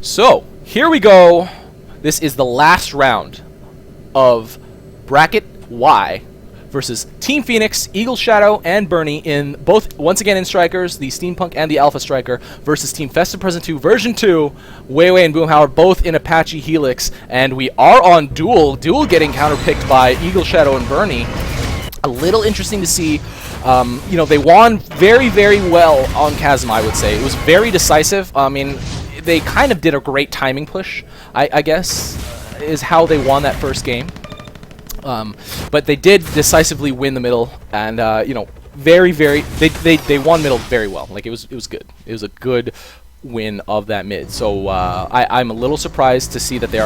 So, here we go. This is the last round of Bracket Y versus Team Phenix, EagleShadow, and Burnie in both, once again in Strikers, the Steampunk and the Alpha Striker, versus Team Festive Present 2 version 2, WayWay and Boomhower, both in Apache Helix, and we are on Duel. Duel getting counterpicked by EagleShadow and Burnie. A little interesting to see. You know, they won very, very well on Chasm, I would say. It was very decisive. I mean, they kind of did a great timing push, I guess, is how they won that first game. But they did decisively win the middle, and you know, they won middle very well. Like it was good. It was a good win of that mid. So I'm a little surprised to see that they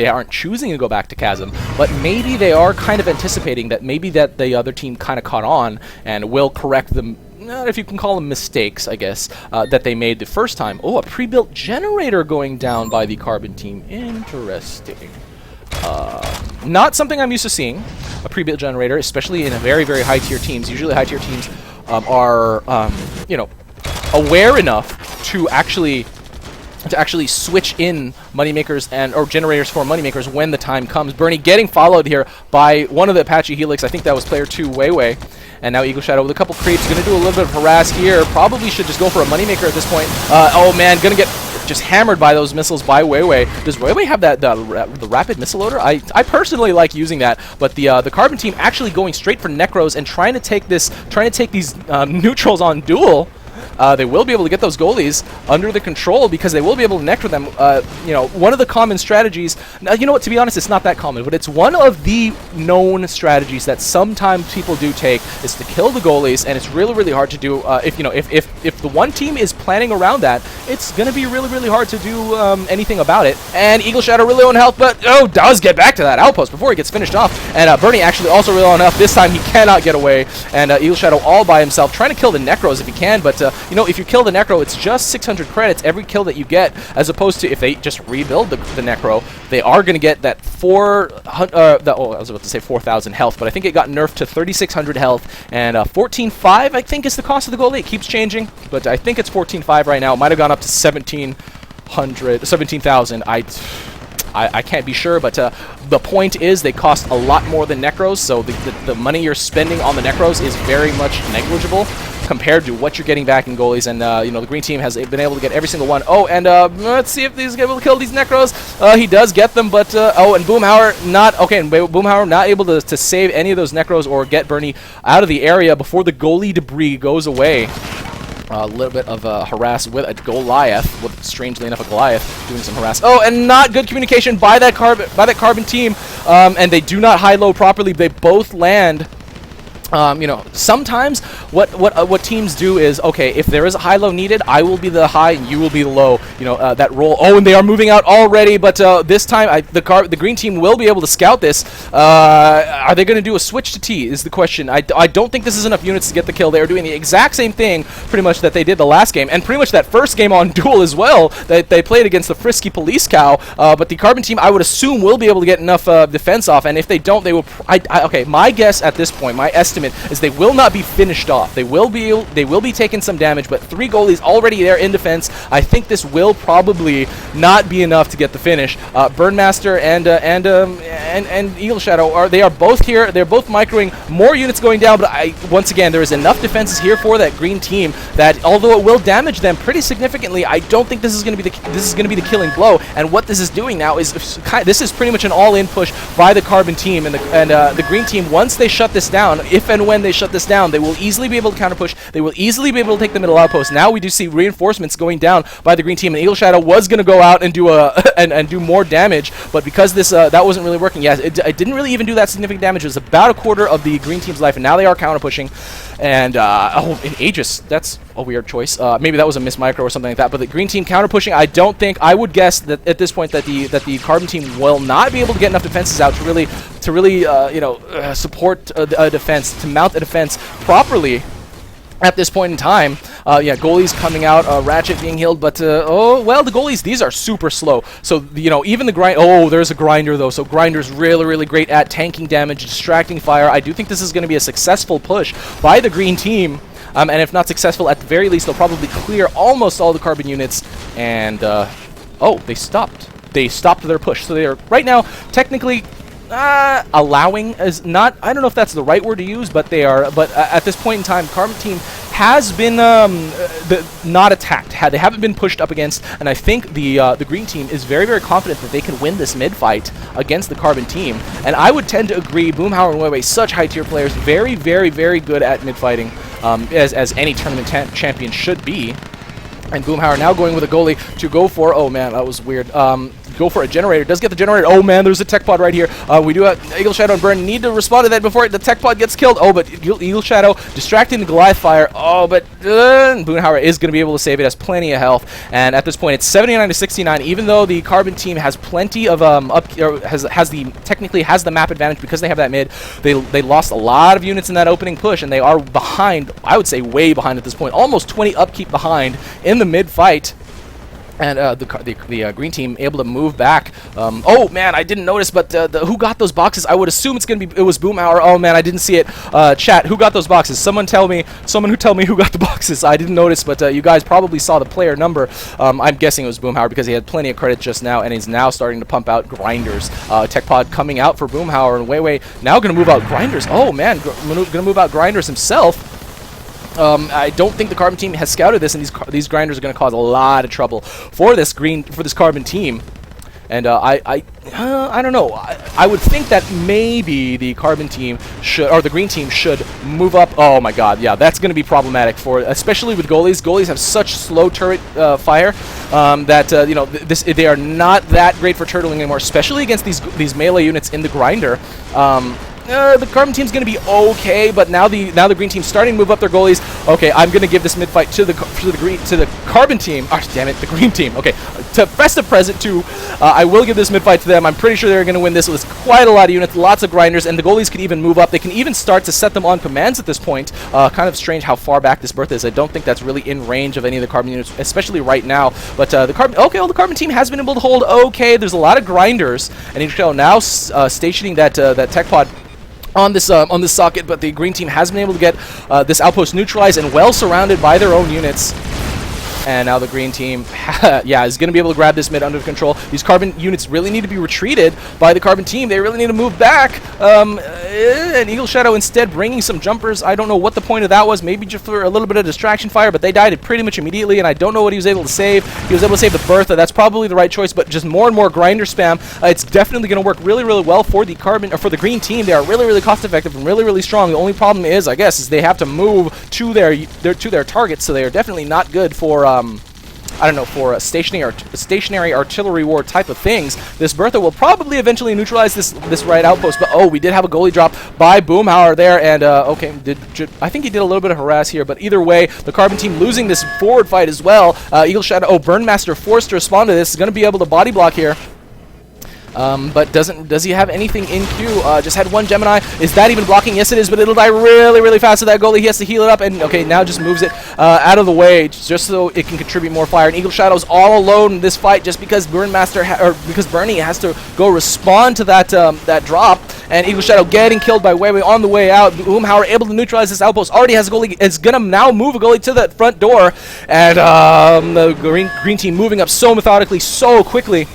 aren't choosing to go back to Chasm, but maybe they are kind of anticipating that maybe that the other team kind of caught on and will correct them. If you can call them mistakes, I guess, that they made the first time. Oh, a pre-built generator going down by the Carbon team. Interesting. Not something I'm used to seeing, a pre-built generator, especially in a very, very high-tier teams. Usually high-tier teams are, you know, aware enough to actually switch in moneymakers or generators for moneymakers when the time comes. Burnie getting followed here by one of the Apache Helix. I think that was player 2, WayWay. And now EagleShadow with a couple creeps. Going to do a little bit of harass here. Probably should just go for a moneymaker at this point. Oh man, going to get just hammered by those missiles by WayWay. Does WayWay have that the rapid missile loader? I personally like using that, but the Carbon team actually going straight for Necros and trying to take these neutrals on Duel. They will be able to get those goalies under the control because they will be able to nectar them. You know, one of the common strategies. Now, you know what? To be honest, it's not that common, but it's one of the known strategies that sometimes people do take is to kill the goalies, and it's really, really hard to do. If the one team is planning around that, it's gonna be really, really hard to do anything about it. And EagleShadow really low on health, but does get back to that outpost before he gets finished off. And Burnie actually also really low on health. This time he cannot get away, and EagleShadow all by himself trying to kill the Necros if he can, but you know, if you kill the Necro, it's just 600 credits every kill that you get, as opposed to if they just rebuild the Necro, they are going to get that I was about to say 4,000 health, but I think it got nerfed to 3,600 health, and 14.5 I think is the cost of the goalie. It keeps changing, but I think it's 14.5 right now. It might have gone up to 17,000. I can't be sure, but the point is they cost a lot more than Necros, so the money you're spending on the Necros is very much negligible compared to what you're getting back in goalies. And you know, the green team has been able to get every single one. Oh, and let's see if he's able to kill these Necros. He does get them, but oh, and Boomhower not okay. And Boomhower not able to save any of those Necros or get Burnie out of the area before the goalie debris goes away. A little bit of harass with a Goliath, with strangely enough a Goliath doing some harass. Oh, and not good communication by that Carbon team, and they do not high-low properly. They both land. You know, sometimes what teams do is, okay, if there is a high-low needed, I will be the high and you will be the low. You know, that roll. Oh, and they are moving out already, but this time the green team will be able to scout this. Are they going to do a switch to T is the question. I don't think this is enough units to get the kill. They are doing the exact same thing pretty much that they did the last game, and pretty much that first game on Duel as well that they played against the frisky police cow. But the Carbon team, I would assume, will be able to get enough defense off, and if they don't, they will. Okay, my guess at this point, my estimate is they will not be finished off. They will be taking some damage, but 3 goalies already there in defense. I think this will probably not be enough to get the finish. Burnmaster and EagleShadow are both here. They're both microing. More units going down, but once again, there is enough defenses here for that green team that although it will damage them pretty significantly, I don't think this is going to be the killing blow. And what this is doing now is this is pretty much an all-in push by the Carbon team, and the green team, once they shut this down, if and when they shut this down, they will easily be able to counter push. They will easily be able to take the middle outpost. Now we do see reinforcements going down by the green team, and EagleShadow was going to go out and do and do more damage, but because this that wasn't really working. Yes, it didn't really even do that significant damage. It was about a quarter of the green team's life, and now they are counter pushing. And oh, in Aegis, that's a weird choice. Maybe that was a miss micro or something like that. But the green team counter pushing. I would guess that at this point that the Carbon team will not be able to get enough defenses out to really you know, support a defense, to mount a defense properly at this point in time. Yeah, goalies coming out, Ratchet being healed, but oh well, the goalies, these are super slow. So you know, even the grind. Oh, there's a grinder though. So grinder's really, really great at tanking damage, distracting fire. I do think this is going to be a successful push by the green team. And if not successful, at the very least, they'll probably clear almost all the Carbon units, and Oh, they stopped. They stopped their push. So they are right now technically allowing is not. I don't know if that's the right word to use, but they are. But at this point in time, Carbon Team has been not attacked. They haven't been pushed up against, and I think the green team is very, very confident that they can win this mid fight against the Carbon team. And I would tend to agree. Boomhower and WayWay, such high tier players, very, very, very good at mid fighting, as any tournament champion should be. And Boomhower now going with a goalie to go for, oh man, that was weird. Go for a generator. Does get the generator. Oh man, there's a tech pod right here. We do have EagleShadow and Burnie need to respond to that before the tech pod gets killed. Oh, but EagleShadow distracting the Goliath fire. Oh, but Boomhower is going to be able to save it. Has plenty of health. And at this point, it's 79 to 69. Even though the Carbon team has plenty of technically has the map advantage because they have that mid. They lost a lot of units in that opening push, and they are behind. I would say way behind at this point. Almost 20 upkeep behind in the mid fight. And the green team able to move back. Oh man, I didn't notice, but who got those boxes? I would assume it was Boomhower. Oh man, I didn't see it. Chat, who got those boxes? Someone who tell me who got the boxes. I didn't notice, but you guys probably saw the player number. I'm guessing it was Boomhower because he had plenty of credit just now, and he's now starting to pump out grinders. Tech pod coming out for Boomhower, and WayWay now going to move out grinders. Oh man, going to move out grinders himself. I don't think the Carbon team has scouted this, and these grinders are going to cause a lot of trouble for this Carbon team. And I don't know. I would think that maybe the Carbon team should, or the green team should move up. Oh my God, yeah, that's going to be problematic especially with goalies. Goalies have such slow turret fire that you know they are not that great for turtling anymore, especially against these melee units in the grinder. The Carbon team's going to be okay, but now the green team's starting to move up their goalies. Okay, I'm going to give this mid fight to the Carbon team. Oh, damn it, the green team. Okay, to Festive present too. I will give this mid fight to them. I'm pretty sure they're going to win this. It was quite a lot of units, lots of grinders, and the goalies could even move up. They can even start to set them on commands at this point. Kind of strange how far back this berth is. I don't think that's really in range of any of the Carbon units, especially right now. But the Carbon team has been able to hold okay. There's a lot of grinders, and EagleShadow now stationing that tech pod on this socket, but the green team has been able to get this outpost neutralized and well surrounded by their own units. And now the green team, yeah, is going to be able to grab this mid under control. These Carbon units really need to be retreated by the Carbon team. They really need to move back. And EagleShadow instead bringing some jumpers. I don't know what the point of that was. Maybe just for a little bit of distraction fire, but they died pretty much immediately, and I don't know what he was able to save. He was able to save the Bertha. That's probably the right choice, but just more and more grinder spam. It's definitely going to work really, really well for the for the green team. They are really, really cost effective and really, really strong. The only problem is, I guess, is they have to move to their targets, so they are definitely not good for I don't know, for a stationary artillery war type of things. This Bertha will probably eventually neutralize this right outpost, but oh, we did have a goalie drop by Boomhower there, and okay, I think he did a little bit of harass here, but either way, the Carbon team losing this forward fight as well. EagleShadow, Burnmaster forced to respond to this, is going to be able to body block here. But does he have anything in queue? Just had one Gemini. Is that even blocking? Yes, it is, but it'll die really, really fast to that goalie. He has to heal it up, and okay, now just moves it out of the way just so it can contribute more fire. And EagleShadow's all alone in this fight just because because Burnie has to go respond to that drop. And EagleShadow getting killed by WayWay on the way out. Boomhower able to neutralize this outpost. Already has a goalie. Is gonna now move a goalie to the front door, and the green team moving up so methodically, so quickly.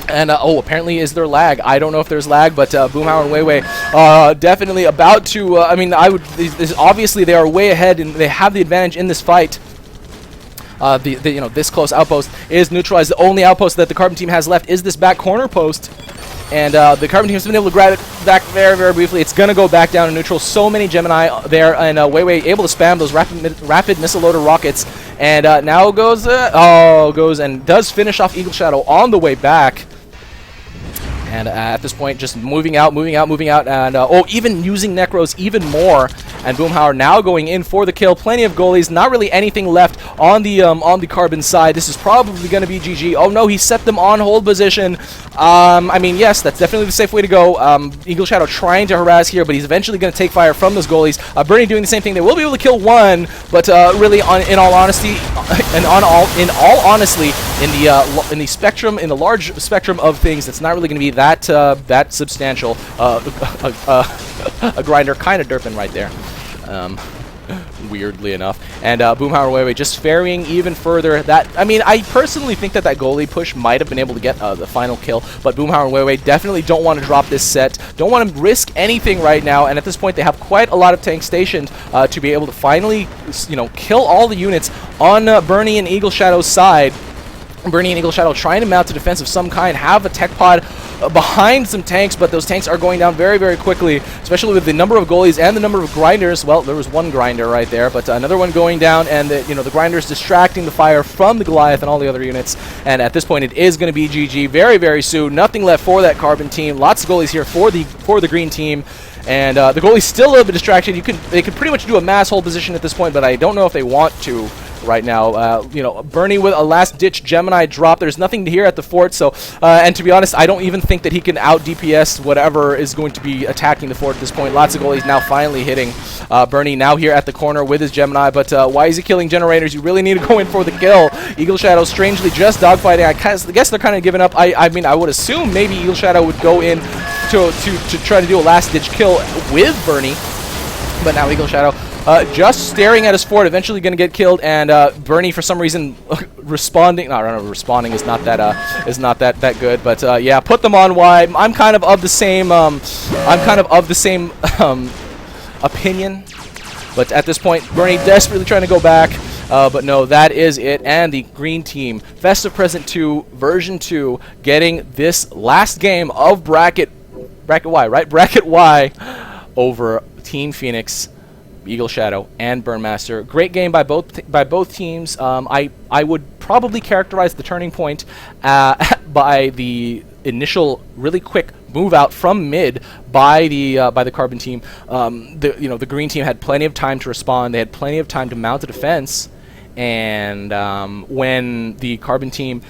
And oh, apparently is there lag? I don't know if there's lag, but Boomhower and WayWay definitely about to. I mean, obviously they are way ahead and they have the advantage in this fight. This close outpost is neutralized. The only outpost that the Carbon team has left is this back corner post. And the Carbon team has been able to grab it back very, very briefly. It's going to go back down to neutral. So many Gemini there, and WayWay able to spam those rapid missile loader rockets. And now goes and does finish off EagleShadow on the way back. And at this point, just moving out, and even using Necros even more. And Boomhower now going in for the kill. Plenty of goalies, not really anything left on the Carbon side. This is probably going to be GG. Oh no, he set them on hold position. I mean, yes, that's definitely the safe way to go. EagleShadow trying to harass here, but he's eventually going to take fire from those goalies. Burnie doing the same thing. They will be able to kill one, but really, in all honesty, in the large spectrum of things, it's not really going to be that substantial. A grinder kind of derping right there. weirdly enough. And Boomhower and WayWay just ferrying even further. I mean, I personally think that goalie push might have been able to get the final kill, but Boomhower and WayWay definitely don't want to drop this set, don't want to risk anything right now, and at this point they have quite a lot of tanks stationed to be able to finally, kill all the units on Burnie and EagleShadow's side. Burnie and EagleShadow trying to mount a defense of some kind, have a tech pod behind some tanks, but those tanks are going down very, very quickly, especially with the number of goalies and the number of grinders. Well, there was one grinder right there, but another one going down, and the grinders distracting the fire from the Goliath and all the other units. And at this point, it is going to be GG very, very soon. Nothing left for that Carbon team. Lots of goalies here for the green team. And the goalie's still a little bit distracted. They could pretty much do a mass hold position at this point, but I don't know if they want to right now. Burnie with a last-ditch Gemini drop. There's nothing here at the fort, so and to be honest, I don't even think that he can out-DPS whatever is going to be attacking the fort at this point. Lots of goalies now finally hitting. Burnie now here at the corner with his Gemini, but why is he killing generators? You really need to go in for the kill. EagleShadow strangely just dogfighting. I guess they're kind of giving up. I mean, I would assume maybe EagleShadow would go in to try to do a last-ditch kill with Burnie, but now EagleShadow just staring at his fort, eventually going to get killed, and Burnie for some reason responding. No, responding is not that good. But yeah, put them on Y. I'm kind of the same. Opinion. But at this point, Burnie desperately trying to go back. But no, that is it. And the green team, Festive Present 2, version 2, getting this last game of bracket Y, right? Bracket Y over Team Phenix, EagleShadow, and Burnmaster. Great game by both teams. I would probably characterize the turning point by the initial really quick move out from mid by the Carbon team. The green team had plenty of time to respond. They had plenty of time to mount a defense, and when the Carbon team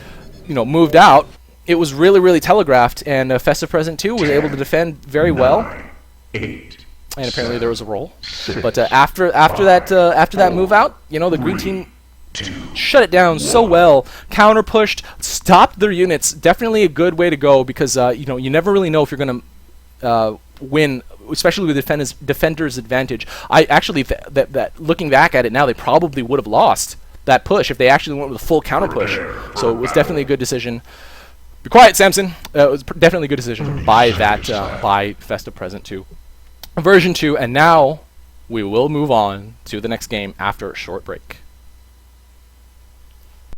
moved out, it was really, really telegraphed, and Festive Present 2 was able to defend very well. 9, 8. And apparently there was a roll. But after that move out, the green team shut it down so well, counter pushed, stopped their units. Definitely a good way to go, because you never really know if you're going to win, especially with defender's advantage. I actually that looking back at it now, they probably would have lost that push if they actually went with a full counter push. So it was definitely a good decision. Be quiet, Samson. It was definitely a good decision by Festive Present 2. Version 2, and now we will move on to the next game after a short break.